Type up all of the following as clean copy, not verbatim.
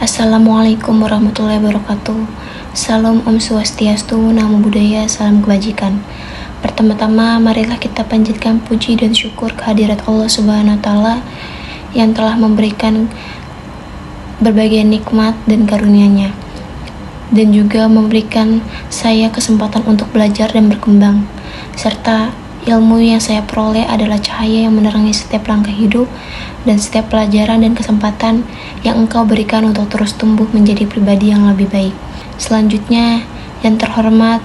Assalamualaikum warahmatullahi wabarakatuh. Salam Om Swastiastu, Namo Buddhaya, salam kebajikan. Pertama-tama, marilah kita panjatkan puji dan syukur kehadirat Allah Subhanahu wa Ta'ala yang telah memberikan berbagai nikmat dan karunia-Nya, dan juga memberikan saya kesempatan untuk belajar dan berkembang, serta ilmu yang saya peroleh adalah cahaya yang menerangi setiap langkah hidup dan setiap pelajaran dan kesempatan yang Engkau berikan untuk terus tumbuh menjadi pribadi yang lebih baik. Selanjutnya, yang terhormat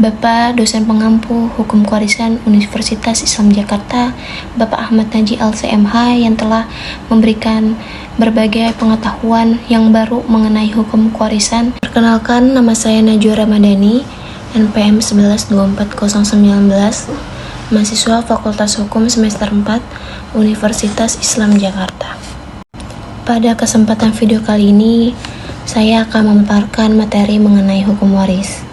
Bapak dosen pengampu Hukum Kewarisan Universitas Islam Jakarta, Bapak Ahmad Najih LCMH, yang telah memberikan berbagai pengetahuan yang baru mengenai hukum kewarisan. Perkenalkan, nama saya Najwa Ramadhani, NPM 1124019, mahasiswa Fakultas Hukum semester 4, Universitas Islam Jakarta. Pada kesempatan video kali ini, saya akan memaparkan materi mengenai hukum waris.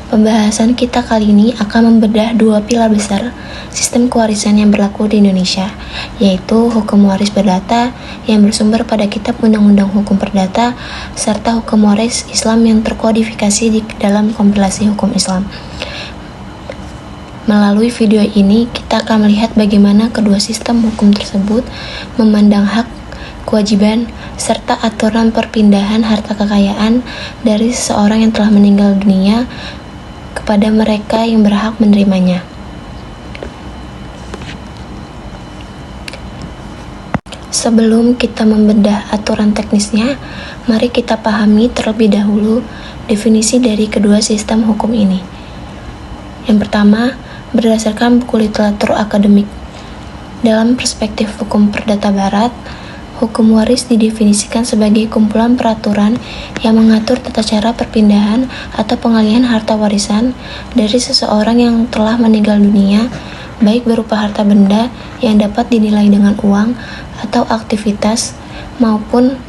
Pembahasan kita kali ini akan membedah dua pilar besar sistem kewarisan yang berlaku di Indonesia, yaitu hukum waris perdata yang bersumber pada Kitab Undang-Undang Hukum Perdata, serta hukum waris Islam yang terkodifikasi di dalam kompilasi hukum Islam. Melalui video ini, kita akan melihat bagaimana kedua sistem hukum tersebut memandang hak, kewajiban, serta aturan perpindahan harta kekayaan dari seseorang yang telah meninggal dunia kepada mereka yang berhak menerimanya. Sebelum kita membedah aturan teknisnya, mari kita pahami terlebih dahulu definisi dari kedua sistem hukum ini. Yang pertama, berdasarkan buku literatur akademik. Dalam perspektif hukum perdata barat, hukum waris didefinisikan sebagai kumpulan peraturan yang mengatur tata cara perpindahan atau pengalihan harta warisan dari seseorang yang telah meninggal dunia, baik berupa harta benda yang dapat dinilai dengan uang atau aktivitas, maupun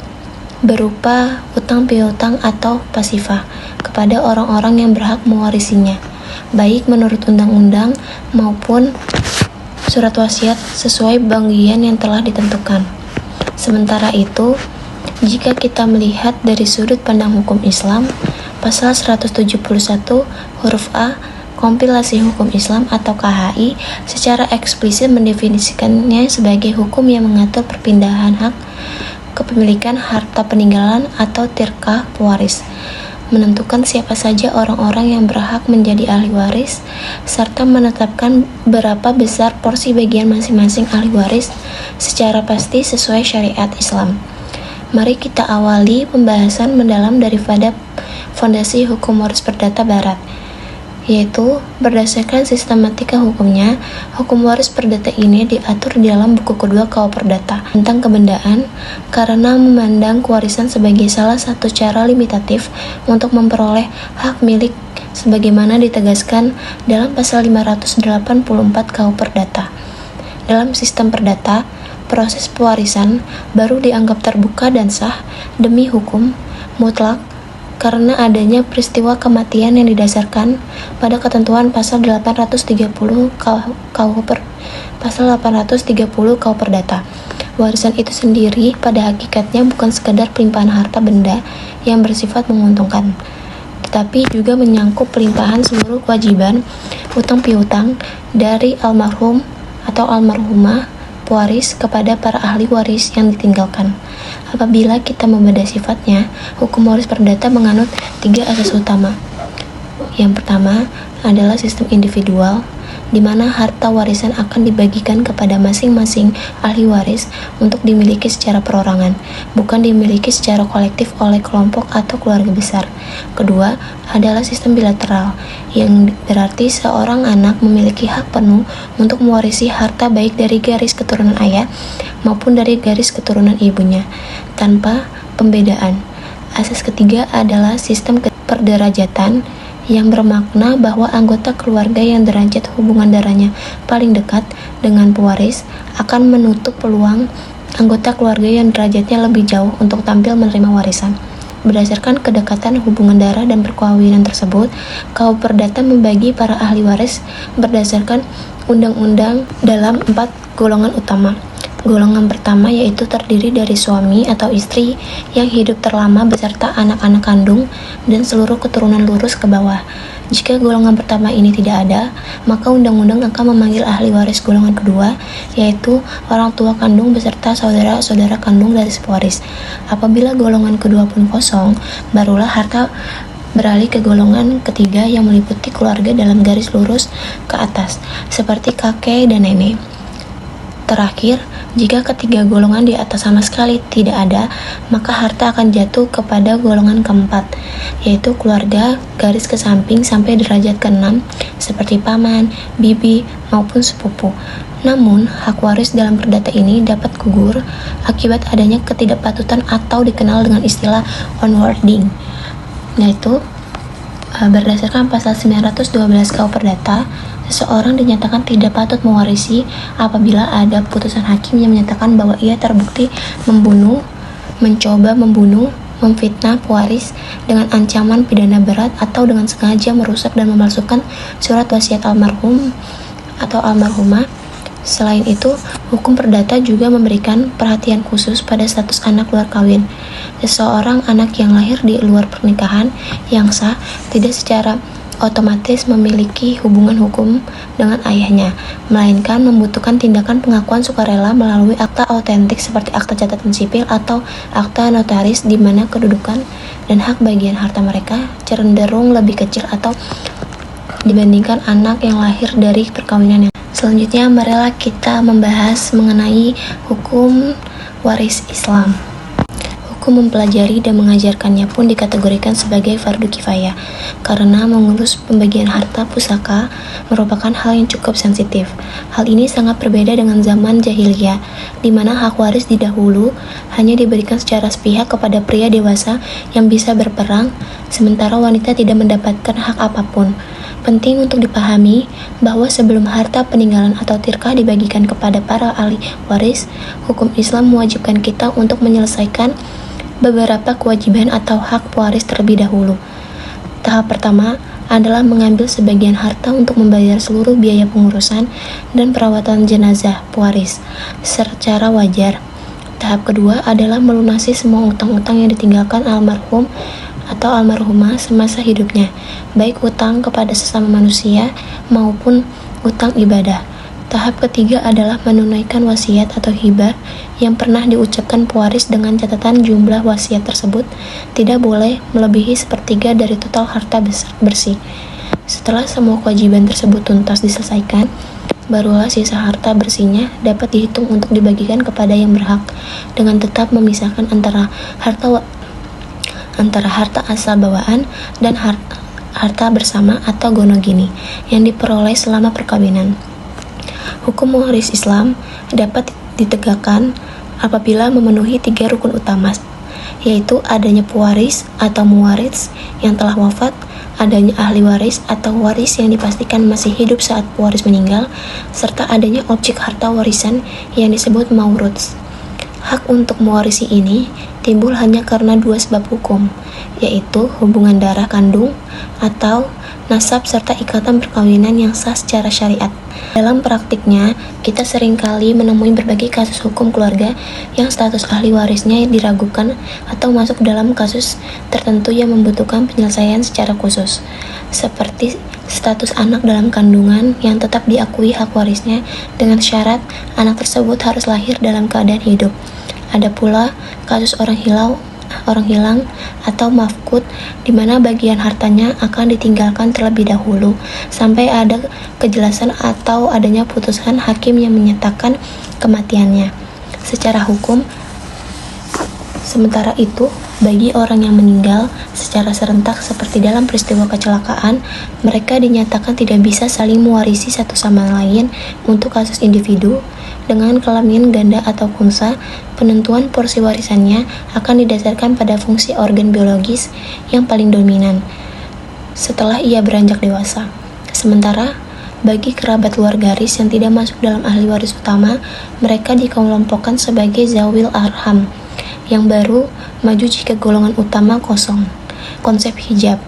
berupa utang piutang atau pasifah kepada orang-orang yang berhak mewarisinya, baik menurut undang-undang maupun surat wasiat sesuai bagian yang telah ditentukan. Sementara itu, jika kita melihat dari sudut pandang hukum Islam, pasal 171 huruf A Kompilasi Hukum Islam atau KHI secara eksplisit mendefinisikannya sebagai hukum yang mengatur perpindahan hak kepemilikan harta peninggalan atau tirkah pewaris, menentukan siapa saja orang-orang yang berhak menjadi ahli waris, serta menetapkan berapa besar porsi bagian masing-masing ahli waris secara pasti sesuai syariat Islam. Mari kita awali pembahasan mendalam daripada fondasi hukum waris perdata barat, yaitu berdasarkan sistematika hukumnya. Hukum waris perdata ini diatur di dalam buku kedua KUH Perdata tentang kebendaan karena memandang kewarisan sebagai salah satu cara limitatif untuk memperoleh hak milik sebagaimana ditegaskan dalam pasal 584 KUH Perdata. Dalam sistem perdata, proses pewarisan baru dianggap terbuka dan sah demi hukum mutlak karena adanya peristiwa kematian yang didasarkan pada ketentuan pasal 830 KUH Perdata. Warisan itu sendiri pada hakikatnya bukan sekadar pelimpahan harta benda yang bersifat menguntungkan, tetapi juga menyangkut pelimpahan seluruh kewajiban utang piutang dari almarhum atau almarhumah pewaris kepada para ahli waris yang ditinggalkan. Apabila kita membedah sifatnya, hukum waris perdata menganut 3 asas utama. Yang pertama adalah sistem individual, di mana harta warisan akan dibagikan kepada masing-masing ahli waris untuk dimiliki secara perorangan, bukan dimiliki secara kolektif oleh kelompok atau keluarga besar. Kedua adalah sistem bilateral, yang berarti seorang anak memiliki hak penuh untuk mewarisi harta baik dari garis keturunan ayah maupun dari garis keturunan ibunya, tanpa pembedaan. Asas ketiga adalah sistem perderajatan, yang bermakna bahwa anggota keluarga yang derajat hubungan darahnya paling dekat dengan pewaris akan menutup peluang anggota keluarga yang derajatnya lebih jauh untuk tampil menerima warisan. Berdasarkan kedekatan hubungan darah dan perkawinan tersebut, KUH Perdata membagi para ahli waris berdasarkan undang-undang dalam 4 golongan utama. Golongan pertama yaitu terdiri dari suami atau istri yang hidup terlama beserta anak-anak kandung dan seluruh keturunan lurus ke bawah. Jika golongan pertama ini tidak ada, maka undang-undang akan memanggil ahli waris golongan kedua, yaitu orang tua kandung beserta saudara-saudara kandung dari pewaris. Apabila golongan kedua pun kosong, barulah harta beralih ke golongan ketiga yang meliputi keluarga dalam garis lurus ke atas, seperti kakek dan nenek. Terakhir, jika ketiga golongan di atas sama sekali tidak ada, maka harta akan jatuh kepada golongan keempat, yaitu keluarga garis ke samping sampai derajat ke-6, seperti paman, bibi, maupun sepupu. Namun, hak waris dalam perdata ini dapat gugur akibat adanya ketidakpatutan atau dikenal dengan istilah onwarding, yaitu berdasarkan pasal 912 KUH Perdata, seseorang dinyatakan tidak patut mewarisi apabila ada putusan hakim yang menyatakan bahwa ia terbukti membunuh, mencoba membunuh, memfitnah pewaris dengan ancaman pidana berat atau dengan sengaja merusak dan memalsukan surat wasiat almarhum atau almarhumah. Selain itu, hukum perdata juga memberikan perhatian khusus pada status anak luar kawin. Seseorang anak yang lahir di luar pernikahan yang sah tidak secara otomatis memiliki hubungan hukum dengan ayahnya, melainkan membutuhkan tindakan pengakuan sukarela melalui akta autentik seperti akta catatan sipil atau akta notaris, di mana kedudukan dan hak bagian harta mereka cenderung lebih kecil atau dibandingkan anak yang lahir dari perkawinan yang. Selanjutnya, marilah kita membahas mengenai hukum waris Islam. Hukum mempelajari dan mengajarkannya pun dikategorikan sebagai fardu kifayah, karena mengurus pembagian harta pusaka merupakan hal yang cukup sensitif. Hal ini sangat berbeda dengan zaman jahiliyah, di mana hak waris di dahulu hanya diberikan secara sepihak kepada pria dewasa yang bisa berperang, sementara wanita tidak mendapatkan hak apapun. Penting untuk dipahami bahwa sebelum harta peninggalan atau tirkah dibagikan kepada para ahli waris, hukum Islam mewajibkan kita untuk menyelesaikan beberapa kewajiban atau hak pewaris terlebih dahulu. Tahap pertama adalah mengambil sebagian harta untuk membayar seluruh biaya pengurusan dan perawatan jenazah pewaris secara wajar. Tahap kedua adalah melunasi semua utang-utang yang ditinggalkan almarhum atau almarhumah semasa hidupnya, baik utang kepada sesama manusia maupun utang ibadah. Tahap ketiga adalah menunaikan wasiat atau hibah yang pernah diucapkan pewaris dengan catatan jumlah wasiat tersebut tidak boleh melebihi sepertiga dari total harta bersih. Setelah semua kewajiban tersebut tuntas diselesaikan, barulah sisa harta bersihnya dapat dihitung untuk dibagikan kepada yang berhak, dengan tetap memisahkan antara harta asal bawaan dan harta bersama atau gonogini yang diperoleh selama perkawinan. Hukum waris Islam dapat ditegakkan apabila memenuhi 3 rukun utama, yaitu adanya pewaris atau muwaris yang telah wafat, adanya ahli waris atau waris yang dipastikan masih hidup saat pewaris meninggal, serta adanya objek harta warisan yang disebut mauruts. Hak untuk mewarisi ini timbul hanya karena 2 sebab hukum, yaitu hubungan darah kandung atau nasab serta ikatan perkawinan yang sah secara syariat. Dalam praktiknya, kita seringkali menemui berbagai kasus hukum keluarga yang status ahli warisnya diragukan atau masuk dalam kasus tertentu yang membutuhkan penyelesaian secara khusus, seperti status anak dalam kandungan yang tetap diakui hak warisnya dengan syarat anak tersebut harus lahir dalam keadaan hidup. Ada pula kasus orang hilang atau mafqud, di mana bagian hartanya akan ditinggalkan terlebih dahulu sampai ada kejelasan atau adanya putusan hakim yang menyatakan kematiannya secara hukum. Sementara itu, bagi orang yang meninggal secara serentak seperti dalam peristiwa kecelakaan, mereka dinyatakan tidak bisa saling mewarisi satu sama lain. Untuk kasus individu dengan kelamin ganda atau khunsa, penentuan porsi warisannya akan didasarkan pada fungsi organ biologis yang paling dominan setelah ia beranjak dewasa. Sementara bagi kerabat luar garis yang tidak masuk dalam ahli waris utama, mereka dikelompokkan sebagai zawil arham yang baru maju jika golongan utama kosong. Konsep hijab,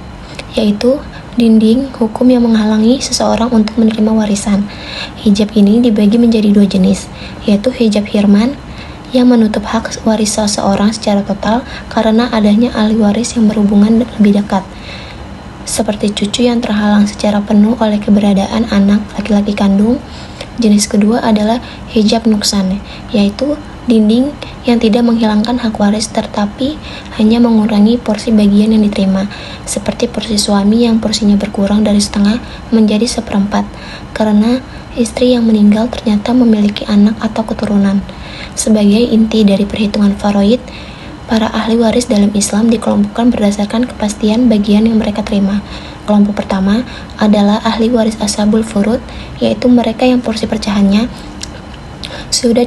yaitu dinding hukum yang menghalangi seseorang untuk menerima warisan. Hijab ini dibagi menjadi dua jenis, yaitu hijab hirman yang menutup hak waris seseorang secara total karena adanya ahli waris yang berhubungan lebih dekat, seperti cucu yang terhalang secara penuh oleh keberadaan anak laki-laki kandung. Jenis kedua adalah hijab nuksan, yaitu dinding yang tidak menghilangkan hak waris tetapi hanya mengurangi porsi bagian yang diterima, seperti porsi suami yang porsinya berkurang dari setengah menjadi seperempat karena istri yang meninggal ternyata memiliki anak atau keturunan. Sebagai inti dari perhitungan faraid, para ahli waris dalam Islam dikelompokkan berdasarkan kepastian bagian yang mereka terima. Kelompok pertama adalah ahli waris ashabul furud, yaitu mereka yang porsi pecahannya sudah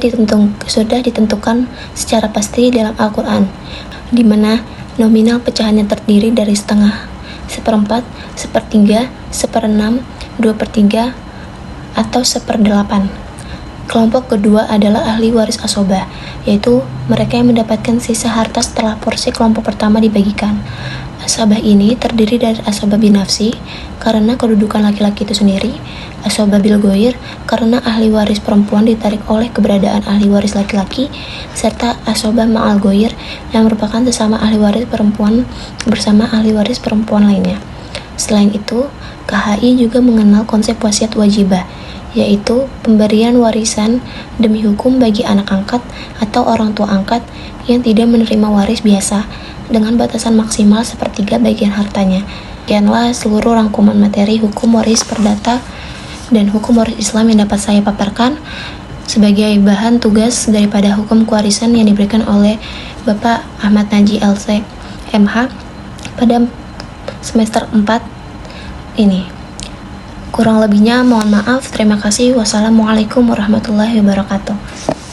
ditentukan secara pasti dalam Al-Quran, di mana nominal pecahannya terdiri dari setengah, seperempat, sepertiga, seperenam, 2/3, atau 1/8. Kelompok kedua adalah ahli waris asobah, yaitu mereka yang mendapatkan sisa harta setelah porsi kelompok pertama dibagikan. Asabah ini terdiri dari asabah binafsi karena kedudukan laki-laki itu sendiri, asabah bil goir karena ahli waris perempuan ditarik oleh keberadaan ahli waris laki-laki, serta asabah ma'al goir yang merupakan sesama ahli waris perempuan bersama ahli waris perempuan lainnya. Selain itu, KHI juga mengenal konsep wasiat wajibah, yaitu pemberian warisan demi hukum bagi anak angkat atau orang tua angkat yang tidak menerima waris biasa dengan batasan maksimal sepertiga bagian hartanya. Sekianlah seluruh rangkuman materi hukum waris perdata dan hukum waris Islam yang dapat saya paparkan sebagai bahan tugas daripada hukum kewarisan yang diberikan oleh Bapak Ahmad Naji LC MH pada semester 4 ini. Kurang lebihnya mohon maaf. Terima kasih. Wassalamualaikum warahmatullahi wabarakatuh.